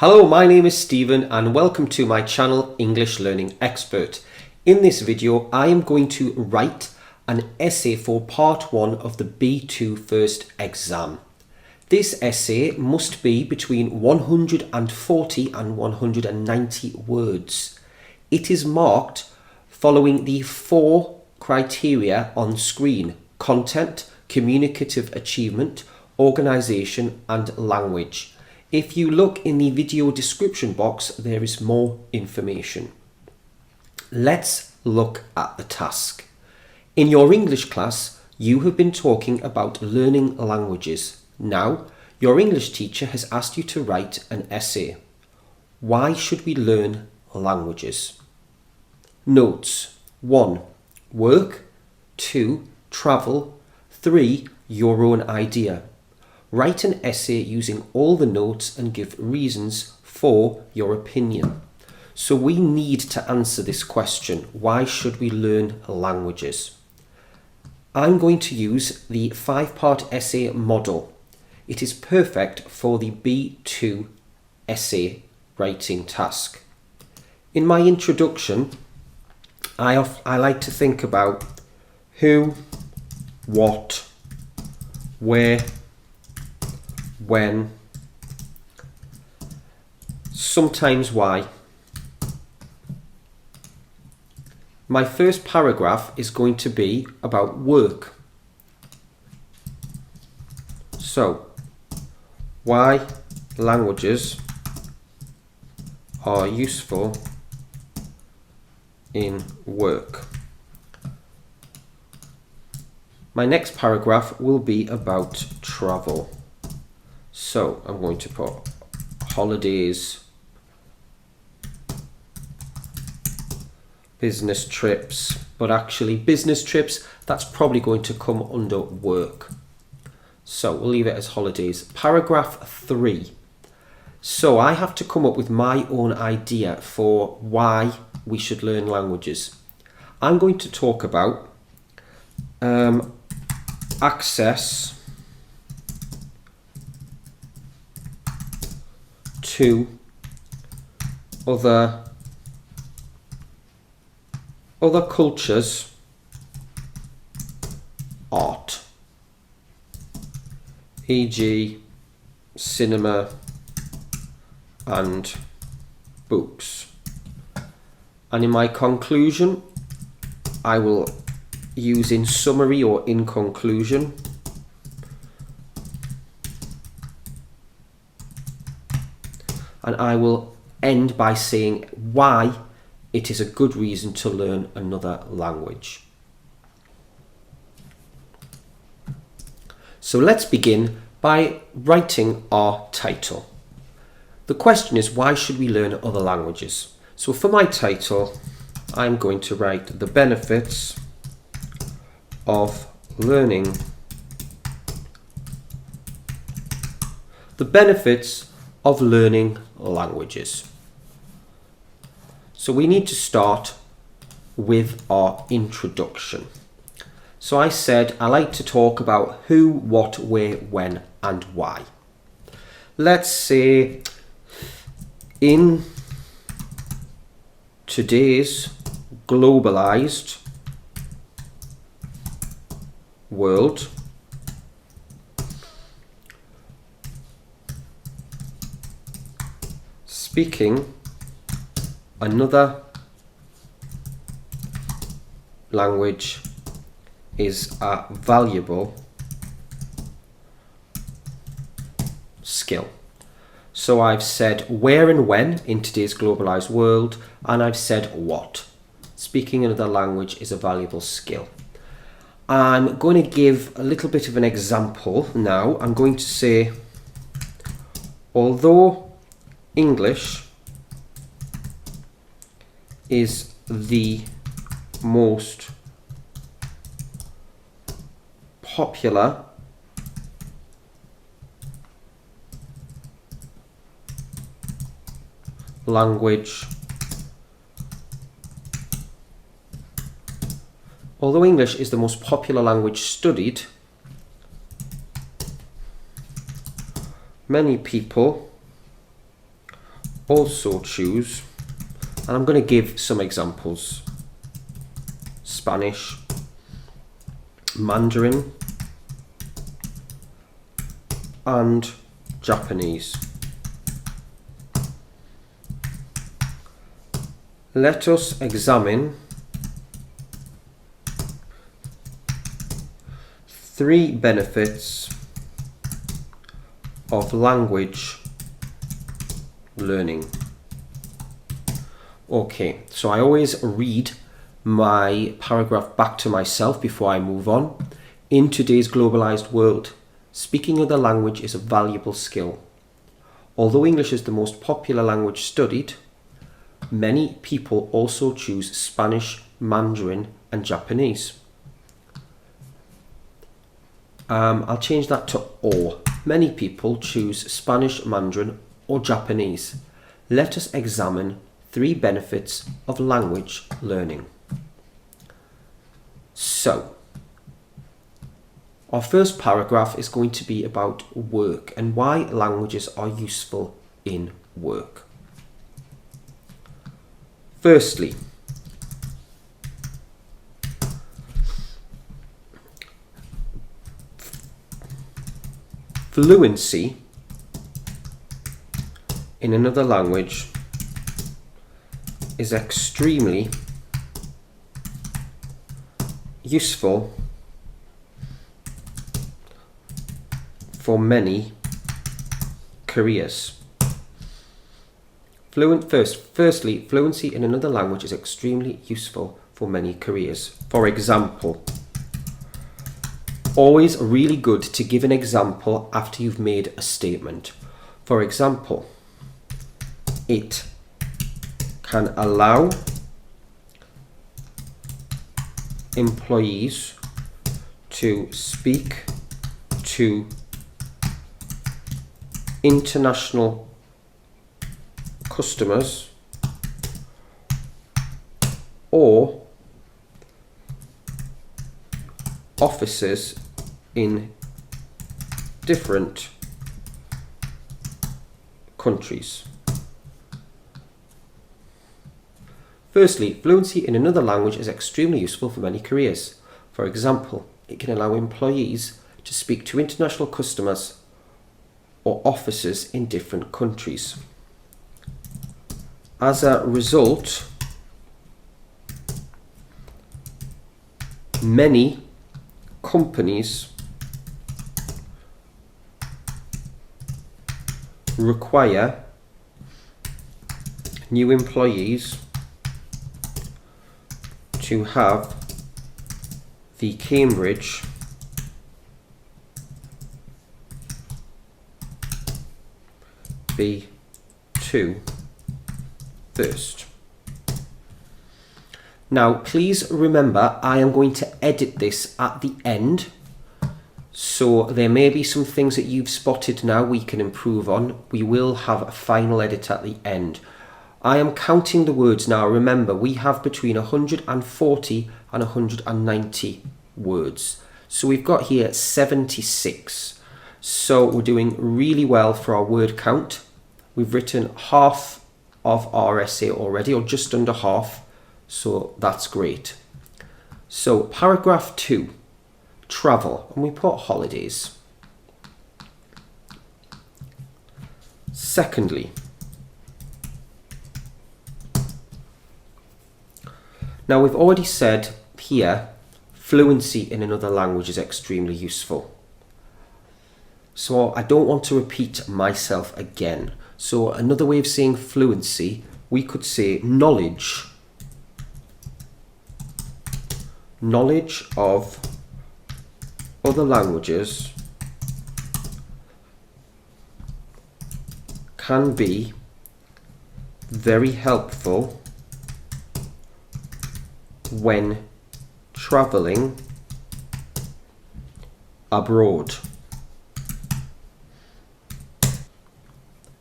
Hello, my name is Stephen and welcome to my channel English Learning Expert. In this video I am going to write an essay for part 1 of the B2 first exam. This essay must be between 140 and 190 words. It is marked following the 4 criteria on screen: content, communicative achievement, organisation and language. If you look in the video description box, there is more information. Let's look at the task. In your English class, you have been talking about learning languages. Now, your English teacher has asked you to write an essay. Why should we learn languages? Notes: 1. Work. 2. Travel. 3. Your own idea. Write an essay using all the notes and give reasons for your opinion. So we need to answer this question: why should we learn languages? I'm going to use the 5-part essay model. It is perfect for the B2 essay writing task. In my introduction, I like to think about who, what, where, when, sometimes why. My first paragraph is going to be about work. So, why languages are useful in work. My next paragraph will be about travel. So I'm going to put holidays, business trips, but actually business trips, that's probably going to come under work. So we'll leave it as holidays. Paragraph 3. So I have to come up with my own idea for why we should learn languages. I'm going to talk about access to other cultures, art, e.g. cinema and books. And in my conclusion, I will use in summary or in conclusion. And I will end by saying why it is a good reason to learn another language. So let's begin by writing our title. The question is, why should we learn other languages? So for my title, I'm going to write the benefits of learning. The benefits of learning languages. So we need to start with our introduction. So I said I like to talk about who, what, where, when and why. Let's say in today's globalized world, speaking another language is a valuable skill. So I've said where and when in today's globalized world, and I've said what. Speaking another language is a valuable skill. I'm going to give a little bit of an example now. I'm going to say, although English is the most popular language. Although English is the most popular language studied, many people also choose, and I'm going to give some examples: Spanish, Mandarin, and Japanese. Let us examine 3 benefits of language learning. Okay, so I always read my paragraph back to myself before I move on. In today's globalized world, speaking another language is a valuable skill. Although English is the most popular language studied, many people also choose Spanish, Mandarin, and Japanese. I'll change that to or. Many people choose Spanish, Mandarin, or Japanese. Let us examine 3 benefits of language learning. So, our first paragraph is going to be about work and why languages are useful in work. Firstly, fluency in another language is extremely useful for many careers. Firstly, fluency in another language is extremely useful for many careers. For example, always really good to give an example after you've made a statement. For example, it can allow employees to speak to international customers or offices in different countries. Firstly, fluency in another language is extremely useful for many careers. For example, it can allow employees to speak to international customers or offices in different countries. As a result, many companies require new employees to have the Cambridge B2 first. Now, please remember, I am going to edit this at the end, so there may be some things that you've spotted now we can improve on. We will have a final edit at the end. I am counting the words now. Remember, we have between 140 and 190 words. So we've got here 76. So we're doing really well for our word count. We've written half of our essay already, or just under half. So that's great. So paragraph 2, travel, and we put holidays. Secondly, now we've already said here, fluency in another language is extremely useful. So I don't want to repeat myself again. So another way of saying fluency, we could say knowledge. Knowledge of other languages can be very helpful when traveling abroad.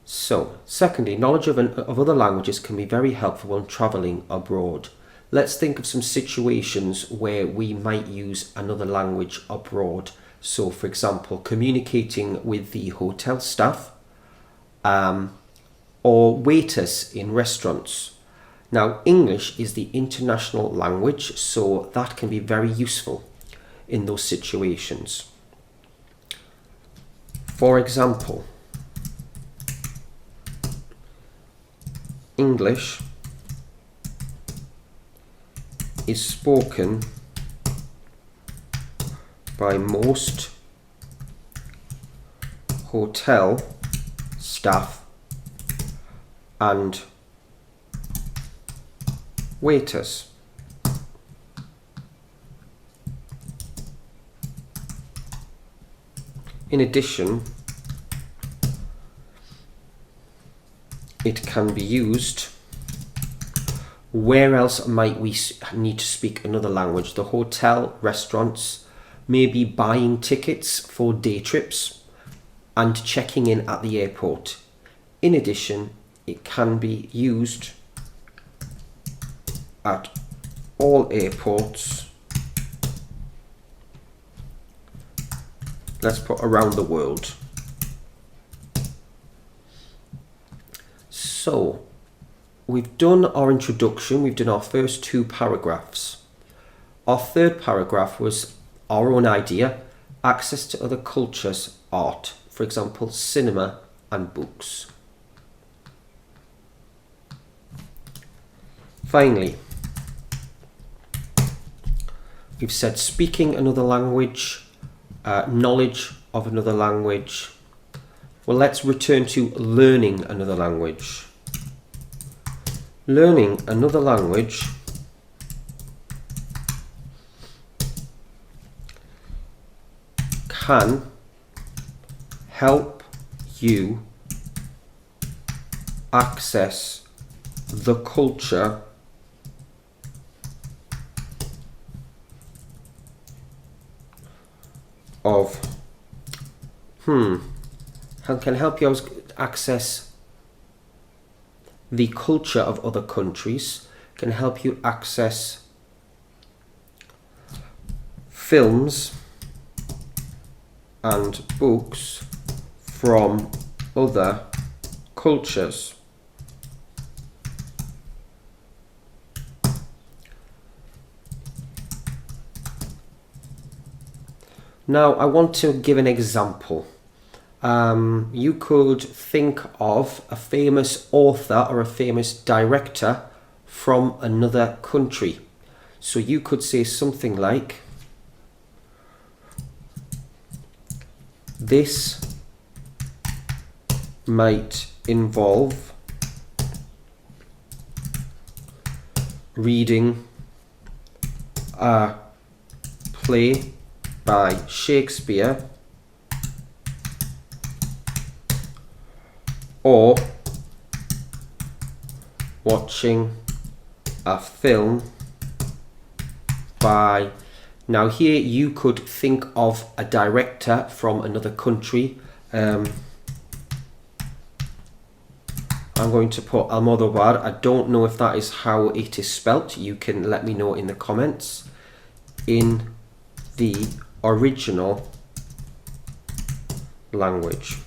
So, secondly, knowledge of other languages can be very helpful when traveling abroad. Let's think of some situations where we might use another language abroad. So, for example, communicating with the hotel staff, or waiters in restaurants. Now, English is the international language, so that can be very useful in those situations. For example, English is spoken by most hotel staff and waiters. In addition, it can be used. Where else might we need to speak another language? The hotel, restaurants, maybe buying tickets for day trips and checking in at the airport. In addition, it can be used at all airports. Let's put around the world. So, we've done our introduction, we've done our first 2 paragraphs. Our third paragraph was our own idea, access to other cultures, art, for example, cinema and books. Finally, we've said speaking another language, knowledge of another language. Well, let's return to learning another language. Learning another language can help you access the culture of can help you access the culture of other countries, can help you access films and books from other cultures. Now, I want to give an example. You could think of a famous author or a famous director from another country. So you could say something like, this might involve reading a play by Shakespeare or watching a film by... Now here you could think of a director from another country. I'm going to put Almodovar. I don't know if that is how it is spelt. You can let me know in the comments. In the original language.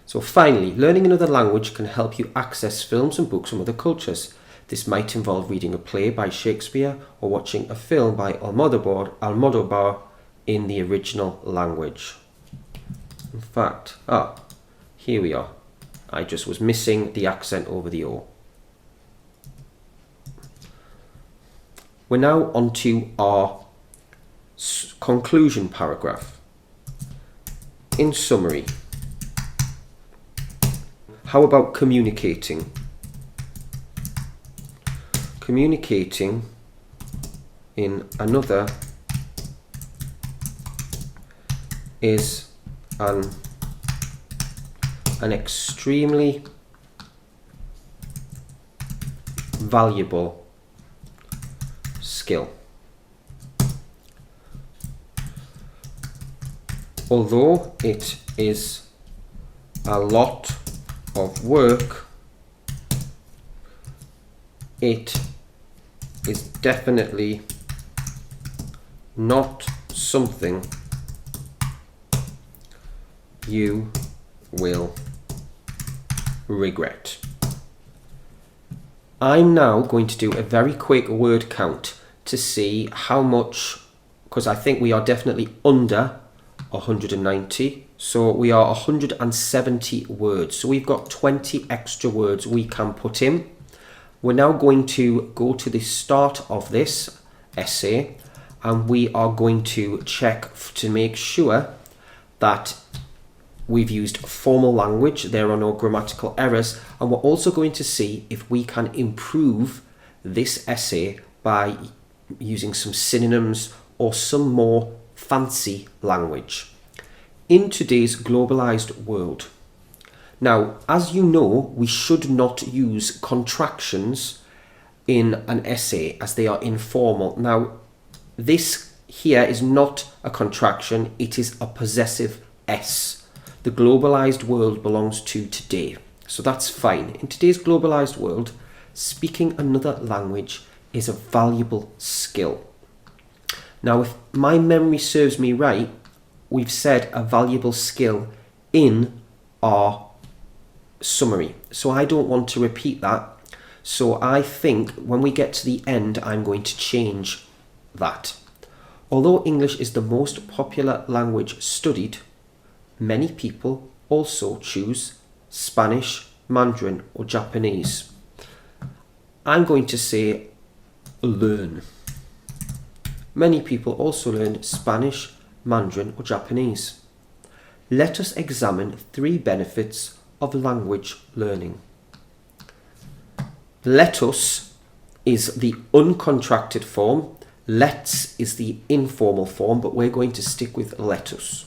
So finally, learning another language can help you access films and books from other cultures. This might involve reading a play by Shakespeare or watching a film by Almodovar in the original language. In fact, here we are. I just was missing the accent over the O. We're now on to our conclusion paragraph. In summary, how about communicating? Communicating in another is an extremely valuable skill. Although it is a lot of work, it is definitely not something you will regret. I'm now going to do a very quick word count to see how much, because I think we are definitely under 190. So we are 170 words. So we've got 20 extra words we can put in. We're now going to go to the start of this essay and we are going to check to make sure that we've used formal language, there are no grammatical errors, and we're also going to see if we can improve this essay by using some synonyms or some more fancy language. In today's globalized world. Now, as you know, we should not use contractions in an essay as they are informal. Now, this here is not a contraction, it is a possessive S. The globalized world belongs to today, so that's fine. In today's globalized world, speaking another language is a valuable skill. Now, if my memory serves me right, we've said a valuable skill in our summary, so I don't want to repeat that. So I think when we get to the end, I'm going to change that. Although English is the most popular language studied, many people also choose Spanish, Mandarin or Japanese. I'm going to say learn. Many people also learn Spanish, Mandarin or Japanese. Let us examine 3 benefits of language learning. Let us is the uncontracted form. Let's is the informal form, but we're going to stick with let us.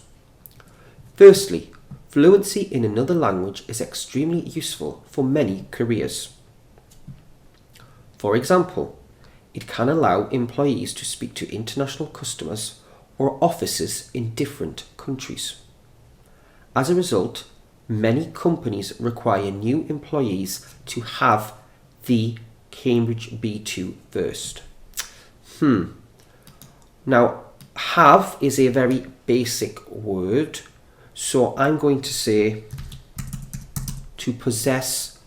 Firstly, fluency in another language is extremely useful for many careers. For example, it can allow employees to speak to international customers or offices in different countries. As a result, many companies require new employees to have the Cambridge B2 first. Now, have is a very basic word. So I'm going to say to possess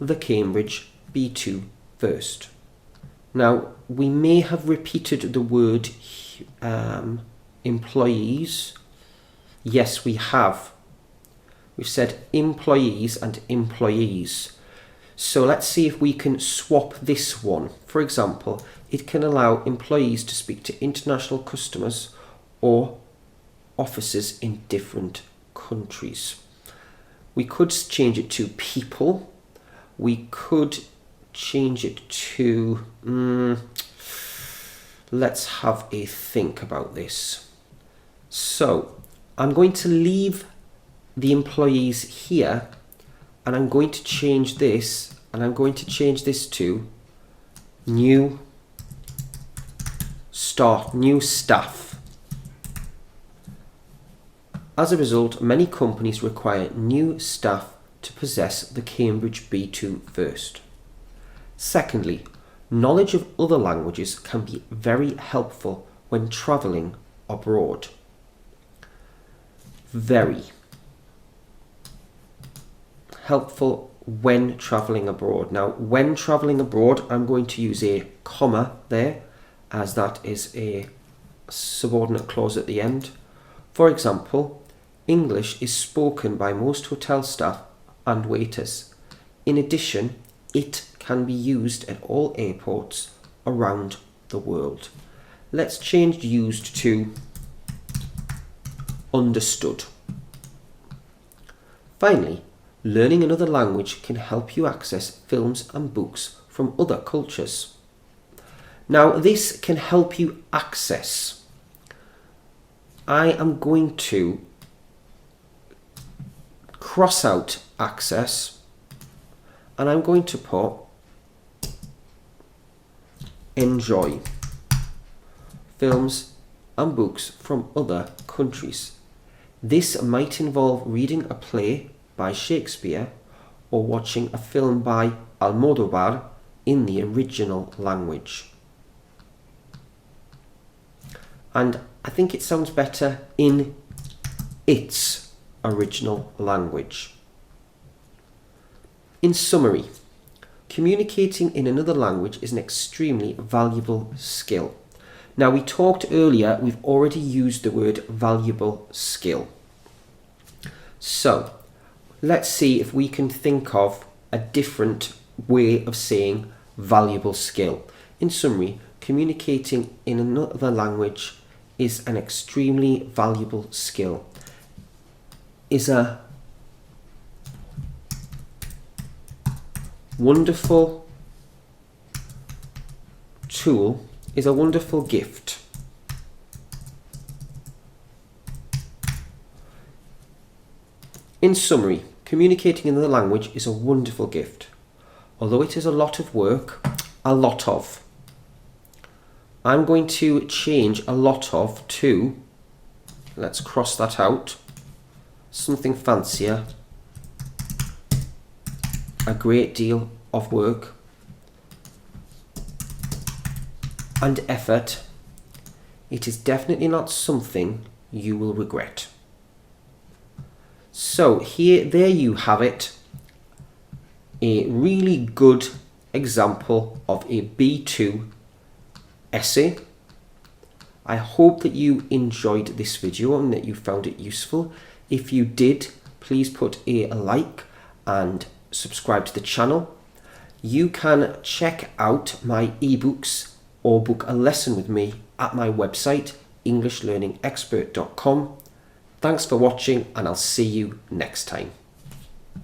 the Cambridge B2 first. Now, we may have repeated the word employees. Yes, we have. We've said employees and employees. So let's see if we can swap this one. For example, it can allow employees to speak to international customers or offices in different countries. We could change it to people. We could change it to let's have a think about this. So I'm going to leave the employees here and I'm going to change this, and I'm going to change this to new staff. As a result, many companies require new staff to possess the Cambridge B2 first. Secondly, knowledge of other languages can be very helpful when travelling abroad. Very helpful when travelling abroad. Now, when travelling abroad, I'm going to use a comma there, as that is a subordinate clause at the end. For example, English is spoken by most hotel staff and waiters. In addition, it can be used at all airports around the world. Let's change used to understood. Finally, learning another language can help you access films and books from other cultures. Now, this can help you access. I am going to cross out access and I'm going to put enjoy films and books from other countries. This might involve reading a play by Shakespeare or watching a film by Almodovar in the original language. And I think it sounds better in its original language. In summary, communicating in another language is an extremely valuable skill. Now, we talked earlier, we've already used the word valuable skill. So, let's see if we can think of a different way of saying valuable skill. In summary, communicating in another language is an extremely valuable skill. Is a wonderful tool, is a wonderful gift. In summary, communicating in another language is a wonderful gift. Although it is a lot of work, I'm going to change a lot of to, let's cross that out, something fancier, a great deal of work and effort. It is definitely not something you will regret. So there you have it, a really good example of a B2 essay. I hope that you enjoyed this video and that you found it useful. If you did, please put a like and subscribe to the channel. You can check out my ebooks or book a lesson with me at my website, EnglishLearningExpert.com. Thanks for watching, and I'll see you next time.